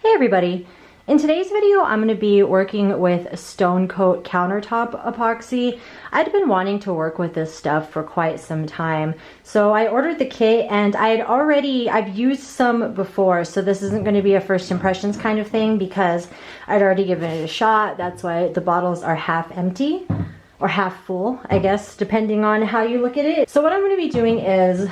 Hey everybody! In today's video I'm going to be working with Stone Coat Countertop epoxy. I'd been wanting to work with this stuff for quite some time, so I ordered the kit and I've used some before, so this isn't going to be a first impressions kind of thing because I'd already given it a shot. That's why the bottles are half empty or half full, I guess, depending on how you look at it. So what I'm going to be doing is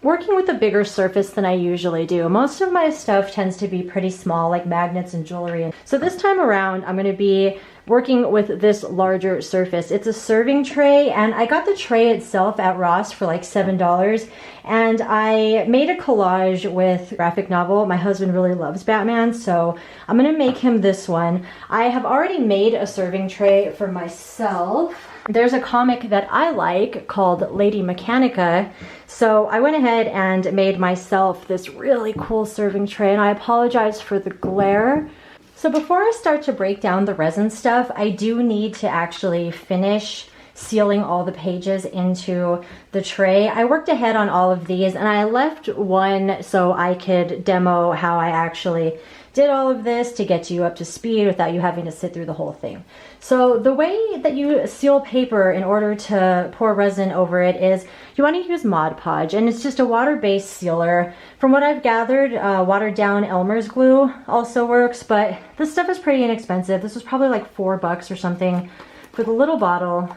working with a bigger surface than I usually do. Most of my stuff tends to be pretty small, like magnets and jewelry. So this time around, I'm going to be working with this larger surface. It's a serving tray, and I got the tray itself at Ross for like $7, and I made a collage with graphic novel. My husband really loves Batman, so I'm going to make him this one. I have already made a serving tray for myself. There's a comic that I like called Lady Mechanica, so I went ahead and made myself this really cool serving tray, and I apologize for the glare. So before I start to break down the resin stuff, I do need to actually finish sealing all the pages into the tray. I worked ahead on all of these, and I left one so I could demo how I actually did all of this to get you up to speed without you having to sit through the whole thing. So the way that you seal paper in order to pour resin over it is you want to use Mod Podge, and it's just a water-based sealer. From what I've gathered, watered down Elmer's glue also works, but this stuff is pretty inexpensive. This was probably like $4 or something for the little bottle.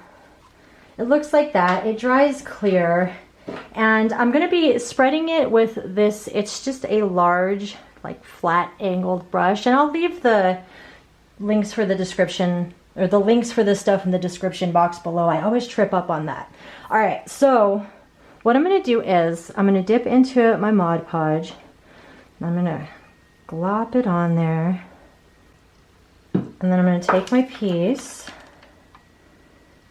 It looks like that. It dries clear, and I'm going to be spreading it with this. It's just a large, like flat angled brush, and I'll leave the links for the description, or the links for this stuff in the description box below. I always trip up on that. All right, so what I'm going to do is I'm going to dip into my Mod Podge, and I'm going to glop it on there, and then I'm going to take my piece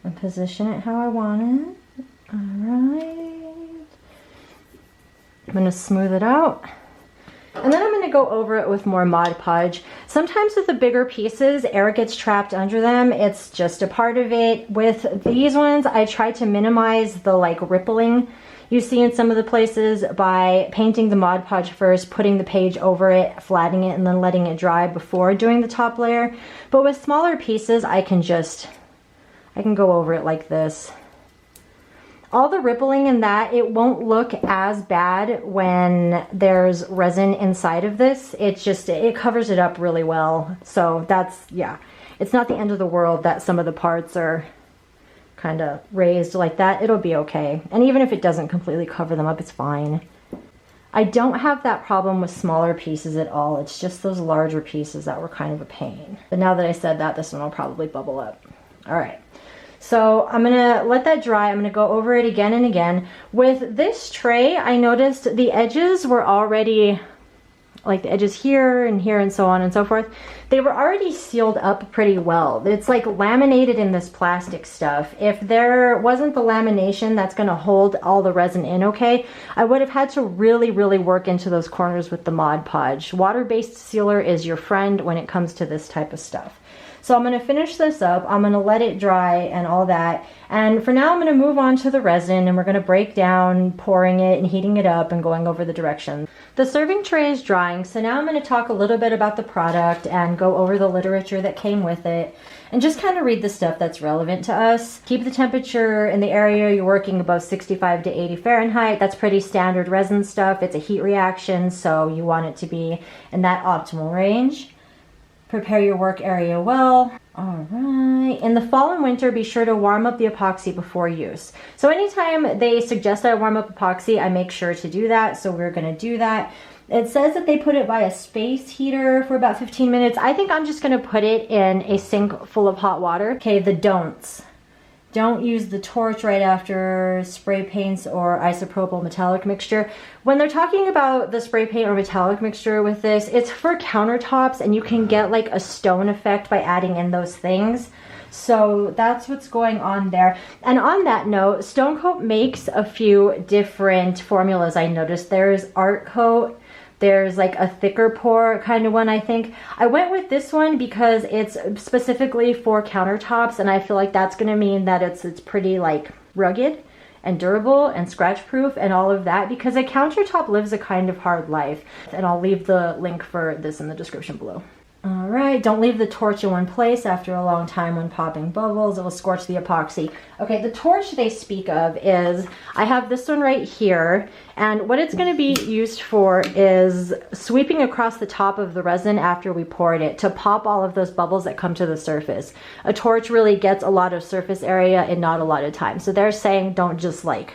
and position it how I want it. All right, I'm going to smooth it out. And then I'm going to go over it with more Mod Podge. Sometimes with the bigger pieces, air gets trapped under them. It's just a part of it. With these ones, I try to minimize the like rippling you see in some of the places by painting the Mod Podge first, putting the page over it, flattening it, and then letting it dry before doing the top layer. But with smaller pieces, I can go over it like this. All the rippling in that, it won't look as bad when there's resin inside of this. It covers it up really well. So that's, yeah, it's not the end of the world that some of the parts are kind of raised like that. It'll be okay. And even if it doesn't completely cover them up, it's fine. I don't have that problem with smaller pieces at all. It's just those larger pieces that were kind of a pain. But now that I said that, this one will probably bubble up. All right. So I'm going to let that dry. I'm going to go over it again and again. With this tray, I noticed the edges were already, like the edges here and so on and so forth, they were already sealed up pretty well. It's like laminated in this plastic stuff. If there wasn't the lamination that's going to hold all the resin in okay, I would have had to really, really work into those corners with the Mod Podge. Water-based sealer is your friend when it comes to this type of stuff. So I'm going to finish this up. I'm going to let it dry and all that. And for now, I'm going to move on to the resin, and we're going to break down pouring it and heating it up and going over the directions. The serving tray is drying, so now I'm going to talk a little bit about the product and go over the literature that came with it and just kind of read the stuff that's relevant to us. Keep the temperature in the area you're working above 65 to 80 Fahrenheit. That's pretty standard resin stuff. It's a heat reaction, so you want it to be in that optimal range. Prepare your work area well. All right. In the fall and winter, be sure to warm up the epoxy before use. So anytime they suggest I warm up epoxy, I make sure to do that. So we're going to do that. It says that they put it by a space heater for about 15 minutes. I think I'm just going to put it in a sink full of hot water. Okay, the don'ts. Don't use the torch right after spray paints or isopropyl metallic mixture. When they're talking about the spray paint or metallic mixture with this, it's for countertops, and you can get like a stone effect by adding in those things. So that's what's going on there. And on that note, Stone Coat makes a few different formulas. I noticed there's Art Coat. There's like a thicker pour kind of one, I think. I went with this one because it's specifically for countertops, and I feel like that's going to mean that it's pretty like rugged and durable and scratch proof and all of that, because a countertop lives a kind of hard life. And I'll leave the link for this in the description below. All right, don't leave the torch in one place after a long time when popping bubbles. It will scorch the epoxy. Okay, the torch they speak of is, I have this one right here, and what it's going to be used for is sweeping across the top of the resin after we poured it to pop all of those bubbles that come to the surface. A torch really gets a lot of surface area in not a lot of time. So they're saying don't just like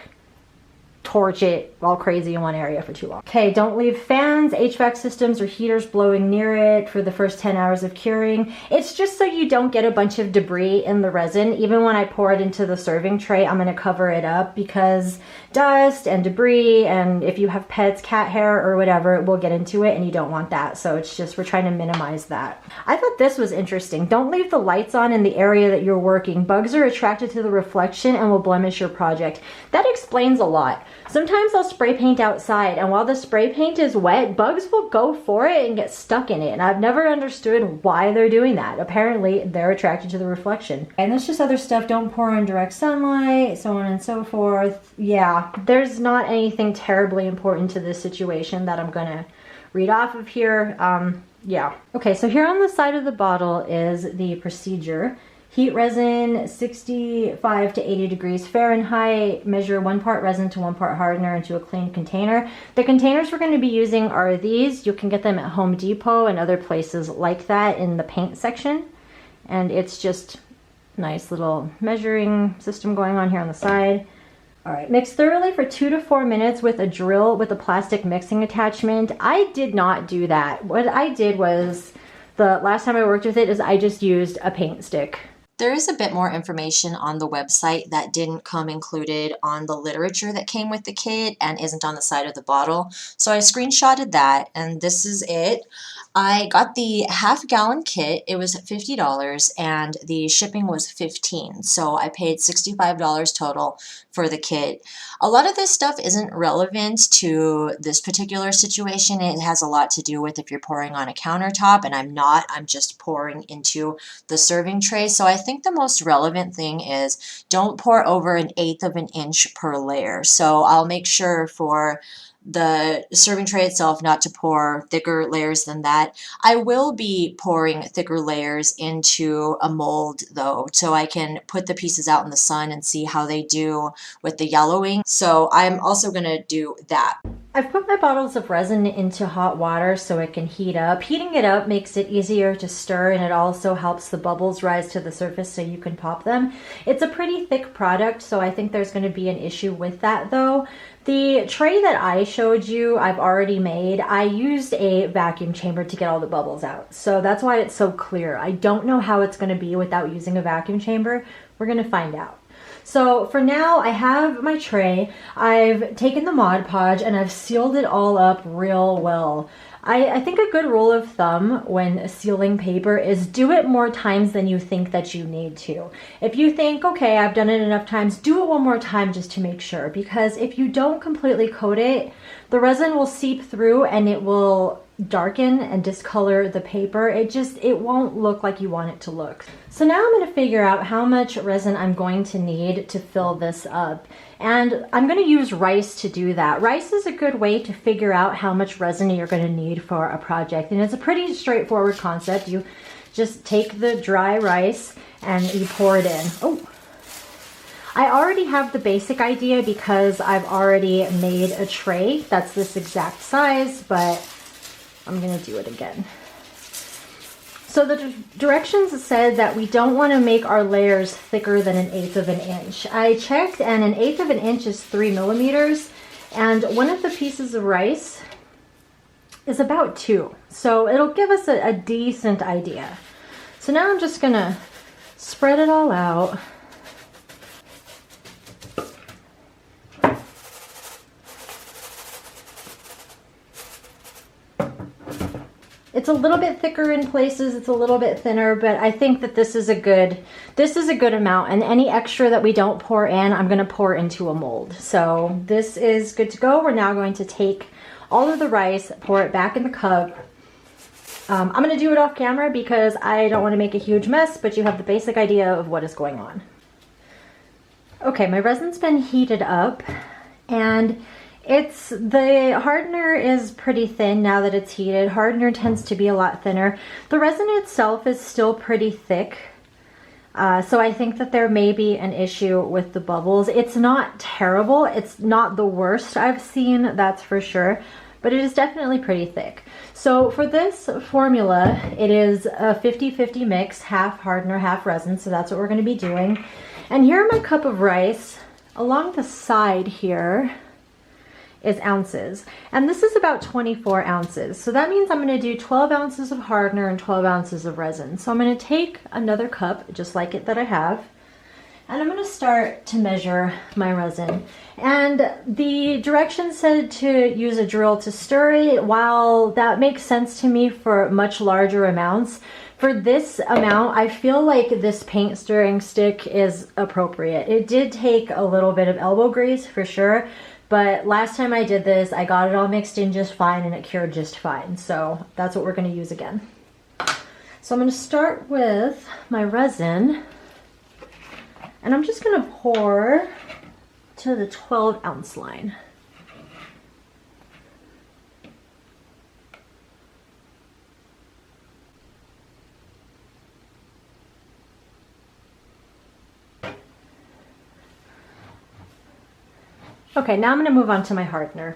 torch it all crazy in one area for too long. Okay, don't leave fans, HVAC systems, or heaters blowing near it for the first 10 hours of curing. It's just so you don't get a bunch of debris in the resin. Even when I pour it into the serving tray, I'm gonna cover it up because dust and debris, and if you have pets, cat hair or whatever, it will get into it and you don't want that. So it's just, we're trying to minimize that. I thought this was interesting. Don't leave the lights on in the area that you're working. Bugs are attracted to the reflection and will blemish your project. That explains a lot. Sometimes I'll spray paint outside, and while the spray paint is wet, bugs will go for it and get stuck in it. And I've never understood why they're doing that. Apparently, they're attracted to the reflection. And there's just other stuff. Don't pour in direct sunlight, so on and so forth. Yeah, there's not anything terribly important to this situation that I'm gonna read off of here. Yeah. Okay, so here on the side of the bottle is the procedure. Heat resin 65 to 80 degrees Fahrenheit. Measure 1 part resin to 1 part hardener into a clean container. The containers we're going to be using are these. You can get them at Home Depot and other places like that in the paint section. And it's just a nice little measuring system going on here on the side. All right, mix thoroughly for 2 to 4 minutes with a drill with a plastic mixing attachment. I did not do that. What I did was, the last time I worked with it, is I just used a paint stick. There is a bit more information on the website that didn't come included on the literature that came with the kit and isn't on the side of the bottle. So I screenshotted that, and this is it. I got the half-gallon kit. It was $50 and the shipping was $15. So I paid $65 total for the kit. A lot of this stuff isn't relevant to this particular situation. It has a lot to do with if you're pouring on a countertop, and I'm not. I'm just pouring into the serving tray. So I think the most relevant thing is don't pour over 1/8 of an inch per layer. So I'll make sure for the serving tray itself not to pour thicker layers than that. I will be pouring thicker layers into a mold though, so I can put the pieces out in the sun and see how they do with the yellowing. So I'm also going to do that. I've put my bottles of resin into hot water so it can heat up. Heating it up makes it easier to stir, and it also helps the bubbles rise to the surface so you can pop them. It's a pretty thick product, so I think there's going to be an issue with that though. The tray that I showed you, I've already made. I used a vacuum chamber to get all the bubbles out. So that's why it's so clear. I don't know how it's going to be without using a vacuum chamber. We're going to find out. So for now, I have my tray. I've taken the Mod Podge and I've sealed it all up real well. I think a good rule of thumb when sealing paper is do it more times than you think that you need to. If you think, okay, I've done it enough times, do it one more time just to make sure. Because if you don't completely coat it, the resin will seep through and it will darken and discolor the paper. It won't look like you want it to look. So now I'm going to figure out how much resin I'm going to need to fill this up. And I'm going to use rice to do that. Rice is a good way to figure out how much resin you're going to need for a project. And it's a pretty straightforward concept. You just take the dry rice and you pour it in. Oh, I already have the basic idea because I've already made a tray that's this exact size, but I'm going to do it again. So the directions said that we don't want to make our layers thicker than 1/8 of an inch. I checked and 1/8 of an inch is 3 millimeters, and one of the pieces of rice is about 2. So it'll give us a decent idea. So now I'm just going to spread it all out. It's a little bit thicker in places, it's a little bit thinner, but I think that this is a good amount, and any extra that we don't pour in, I'm going to pour into a mold. So this is good to go. We're now going to take all of the rice, pour it back in the cup. I'm going to do it off camera because I don't want to make a huge mess, but you have the basic idea of what is going on. Okay, my resin's been heated up, and the hardener is pretty thin now that it's heated. Hardener tends to be a lot thinner. The resin itself is still pretty thick, so I think that there may be an issue with the bubbles. It's not terrible. It's not the worst I've seen, that's for sure, but it is definitely pretty thick. So for this formula, it is a 50-50 mix, half hardener, half resin, so that's what we're going to be doing. And here are my cup of rice. Along the side here is ounces, and this is about 24 ounces. So that means I'm going to do 12 ounces of hardener and 12 ounces of resin. So I'm going to take another cup, just like it that I have, and I'm going to start to measure my resin. And the directions said to use a drill to stir it. While that makes sense to me for much larger amounts, for this amount, I feel like this paint stirring stick is appropriate. It did take a little bit of elbow grease for sure, but last time I did this, I got it all mixed in just fine and it cured just fine. So that's what we're going to use again. So I'm going to start with my resin, and I'm just going to pour to the 12-ounce line. Okay, now I'm going to move on to my hardener.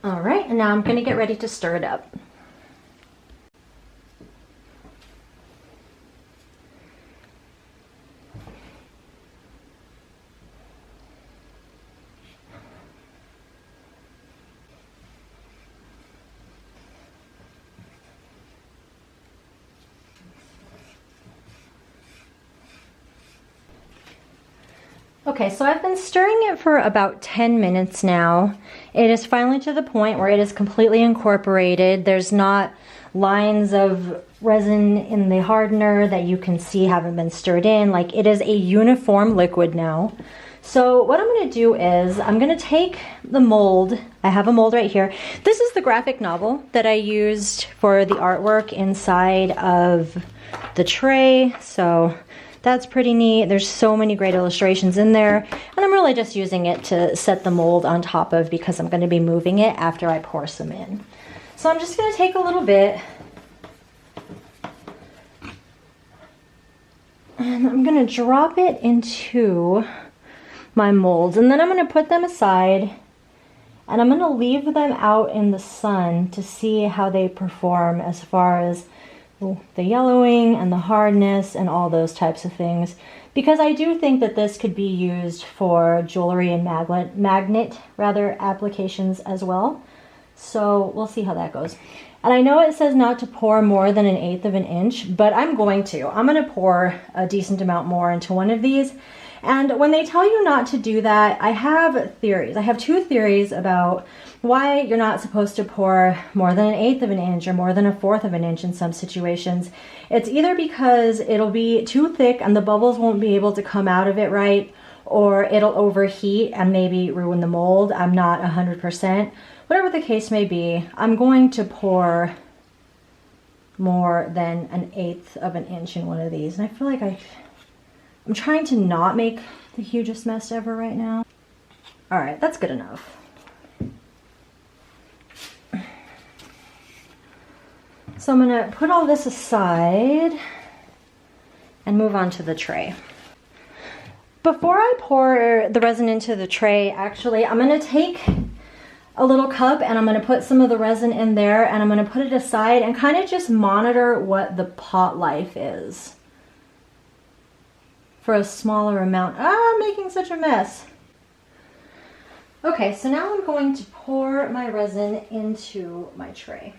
All right, and now I'm going to get ready to stir it up. Okay, so I've been stirring it for about 10 minutes now. It is finally to the point where it is completely incorporated. There's not lines of resin in the hardener that you can see haven't been stirred in. Like, it is a uniform liquid now. So what I'm going to do is I'm going to take the mold. I have a mold right here. This is the graphic novel that I used for the artwork inside of the tray. So that's pretty neat. There's so many great illustrations in there, and I'm really just using it to set the mold on top of because I'm going to be moving it after I pour some in. So I'm just going to take a little bit, and I'm going to drop it into my molds, and then I'm going to put them aside, and I'm going to leave them out in the sun to see how they perform as far as the yellowing and the hardness and all those types of things, because I do think that this could be used for jewelry and magnet applications as well. So we'll see how that goes. And I know it says not to pour more than 1/8 of an inch, but I'm going to pour a decent amount more into one of these. And when they tell you not to do that, I have theories. I have two theories about why you're not supposed to pour more than 1/8 of an inch or more than 1/4 of an inch in some situations. It's either because it'll be too thick and the bubbles won't be able to come out of it right, or it'll overheat and maybe ruin the mold. I'm not 100%. Whatever the case may be, I'm going to pour more than 1/8 of an inch in one of these. And I feel like I'm trying to not make the hugest mess ever right now. All right, that's good enough. So I'm gonna put all this aside and move on to the tray. Before I pour the resin into the tray, actually, I'm gonna take a little cup and I'm gonna put some of the resin in there and I'm gonna put it aside and kind of just monitor what the pot life is for a smaller amount. I'm making such a mess. Okay, so now I'm going to pour my resin into my tray.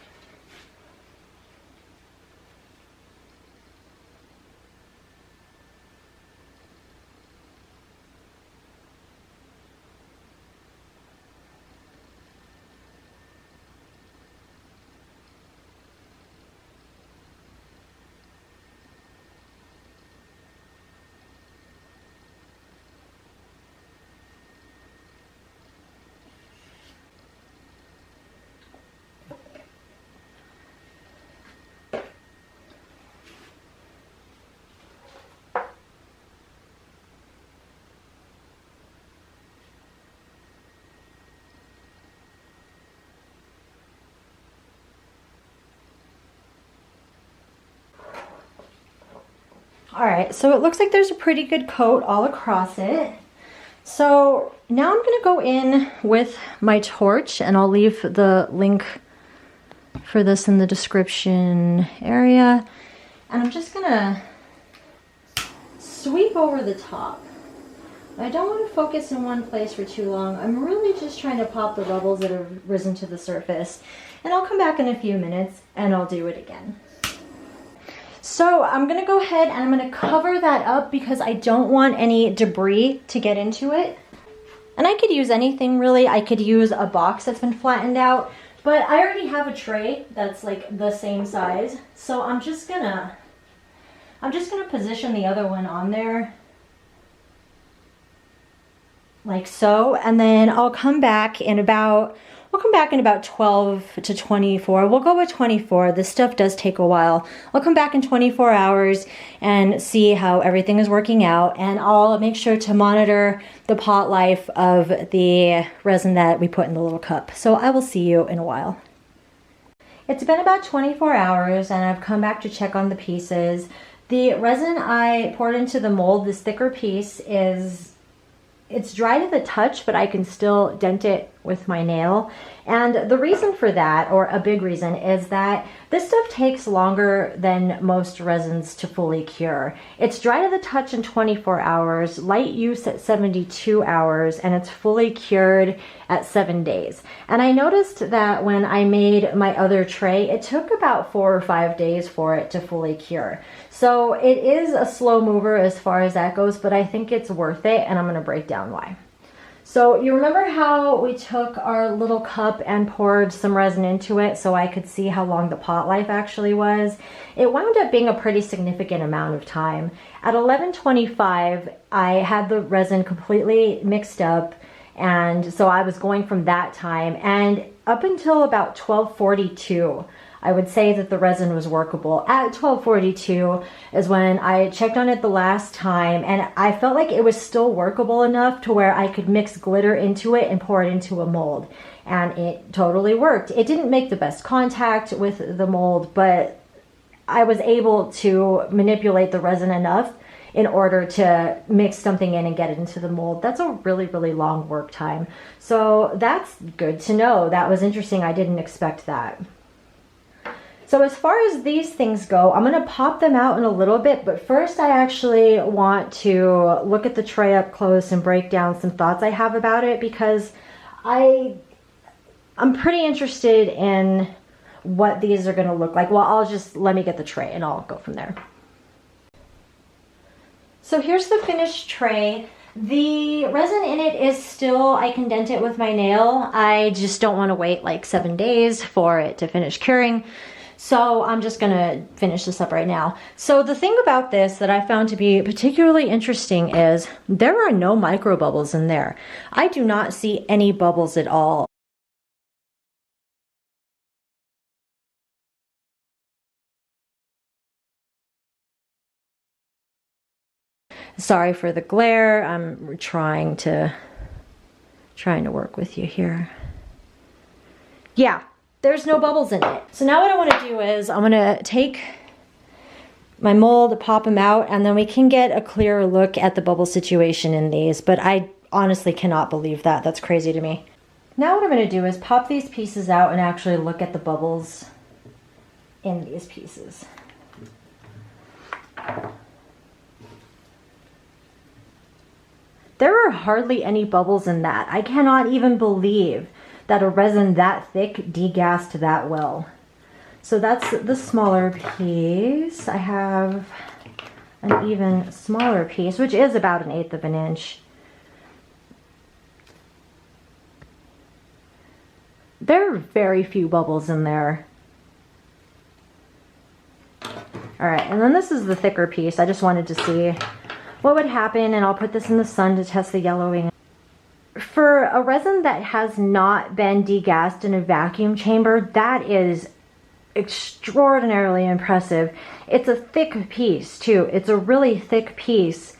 All right, so it looks like there's a pretty good coat all across it. So now I'm gonna go in with my torch, and I'll leave the link for this in the description area. And I'm just gonna sweep over the top. I don't want to focus in one place for too long. I'm really just trying to pop the bubbles that have risen to the surface. And I'll come back in a few minutes and I'll do it again. So I'm gonna go ahead and I'm gonna cover that up because I don't want any debris to get into it. And I could use anything really. I could use a box that's been flattened out, but I already have a tray that's like the same size. So I'm just gonna position the other one on there like so, and then I'll come back in about 12 to 24. We'll go with 24. This stuff does take a while. I'll come back in 24 hours and see how everything is working out, and I'll make sure to monitor the pot life of the resin that we put in the little cup. So I will see you in a while. It's been about 24 hours and I've come back to check on the pieces. The resin I poured into the mold, this thicker piece, it's dry to the touch, but I can still dent it with my nail. And the reason for that, or a big reason, is that this stuff takes longer than most resins to fully cure. It's dry to the touch in 24 hours, light use at 72 hours, and it's fully cured at 7 days. And I noticed that when I made my other tray, it took about 4 or 5 days for it to fully cure. So it is a slow mover as far as that goes, but I think it's worth it, and I'm going to break down why. So you remember how we took our little cup and poured some resin into it so I could see how long the pot life actually was? It wound up being a pretty significant amount of time. At 11:25, I had the resin completely mixed up, and so I was going from that time, and up until about 12:42, I would say that the resin was workable. At 12:42 is when I checked on it the last time, and I felt like it was still workable enough to where I could mix glitter into it and pour it into a mold. And it totally worked. It didn't make the best contact with the mold, but I was able to manipulate the resin enough in order to mix something in and get it into the mold. That's a really, really long work time. So that's good to know. That was interesting. I didn't expect that. So as far as these things go, I'm going to pop them out in a little bit, but first I actually want to look at the tray up close and break down some thoughts I have about it, because I'm pretty interested in what these are going to look like. Well, let me get the tray and I'll go from there. So here's the finished tray. The resin in it is still, I can dent it with my nail. I just don't want to wait like 7 days for it to finish curing. So I'm just gonna finish this up right now. So the thing about this that I found to be particularly interesting is there are no micro bubbles in there. I do not see any bubbles at all. Sorry for the glare. I'm trying to work with you here. Yeah. There's no bubbles in it. So now what I want to do is I'm going to take my mold, pop them out, and then we can get a clearer look at the bubble situation in these. But I honestly cannot believe that. That's crazy to me. Now what I'm going to do is pop these pieces out and actually look at the bubbles in these pieces. There are hardly any bubbles in that. I cannot even believe that a resin that thick degassed that well. So that's the smaller piece. I have an even smaller piece, which is about 1/8 of an inch. There are very few bubbles in there. All right, and then this is the thicker piece. I just wanted to see what would happen, and I'll put this in the sun to test the yellowing. For a resin that has not been degassed in a vacuum chamber, that is extraordinarily impressive. It's a thick piece too. It's a really thick piece,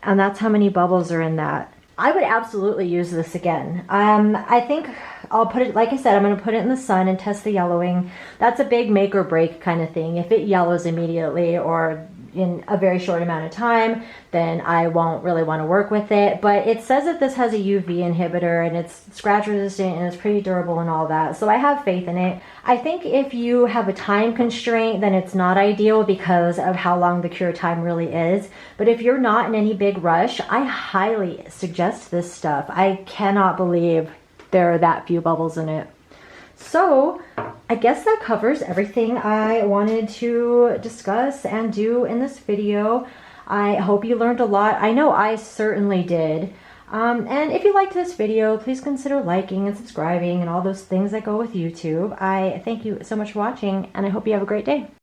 and that's how many bubbles are in that. I would absolutely use this again. I think I'll put it, like I said, I'm going to put it in the sun and test the yellowing. That's a big make or break kind of thing. If it yellows immediately or in a very short amount of time, then I won't really want to work with it. But it says that this has a UV inhibitor and it's scratch resistant and it's pretty durable and all that. So I have faith in it. I think if you have a time constraint, then it's not ideal because of how long the cure time really is. But if you're not in any big rush, I highly suggest this stuff. I cannot believe there are that few bubbles in it. So I guess that covers everything I wanted to discuss and do in this video. I hope you learned a lot. I know I certainly did. And if you liked this video, please consider liking and subscribing and all those things that go with YouTube. I thank you so much for watching, and I hope you have a great day.